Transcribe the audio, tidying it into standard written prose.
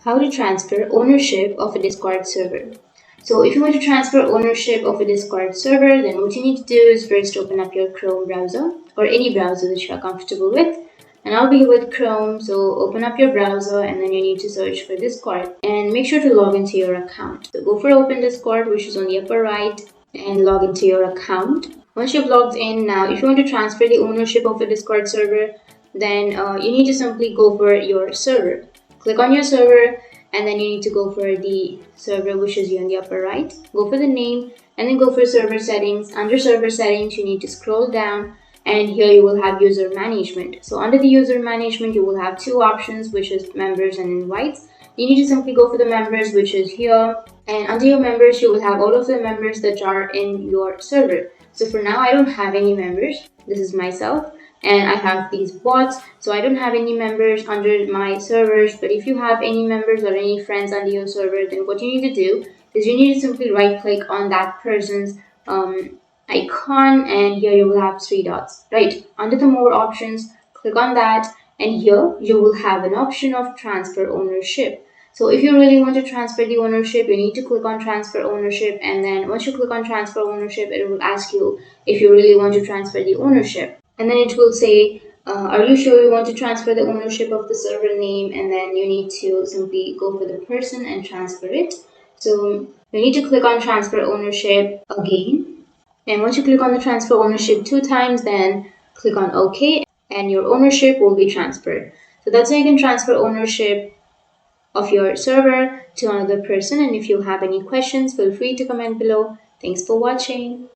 How to transfer ownership of a Discord server. So if you want to transfer ownership of a Discord server, then what you need to do is first open up your Chrome browser or any browser that you are comfortable with. And I'll be with Chrome, so open up your browser and then you need to search for Discord and make sure to log into your account. So go for Open Discord, which is on the upper right, and log into your account. Once you've logged in, now if you want to transfer the ownership of a Discord server, then you need to simply go for your server. Click on your server and then you need to go for the server which is here on the upper right. Go for the name and then go for server settings. Under server settings, you need to scroll down and here you will have user management. So under the user management, you will have two options, which is members and invites. You need to simply go for the members, which is here, and under your members you will have all of the members that are in your server. So for now I don't have any members. This is myself and I have these bots, so I don't have any members under my servers. But if you have any members or any friends under your server, then what you need to do is you need to simply right click on that person's icon, and here you will have three dots. Right under the more options, click on that, and here you will have an option of transfer ownership. So if you really want to transfer the ownership, you need to click on transfer ownership, and then once you click on transfer ownership, it will ask you if you really want to transfer the ownership, and then it will say are you sure you want to transfer the ownership of the server name, and then you need to simply go for the person and transfer it. So you need to click on transfer ownership again, and once you click on the transfer ownership 2 times, then click on OK and your ownership will be transferred. So that's how you can transfer ownership of your server to another person. And if you have any questions, feel free to comment below. Thanks for watching.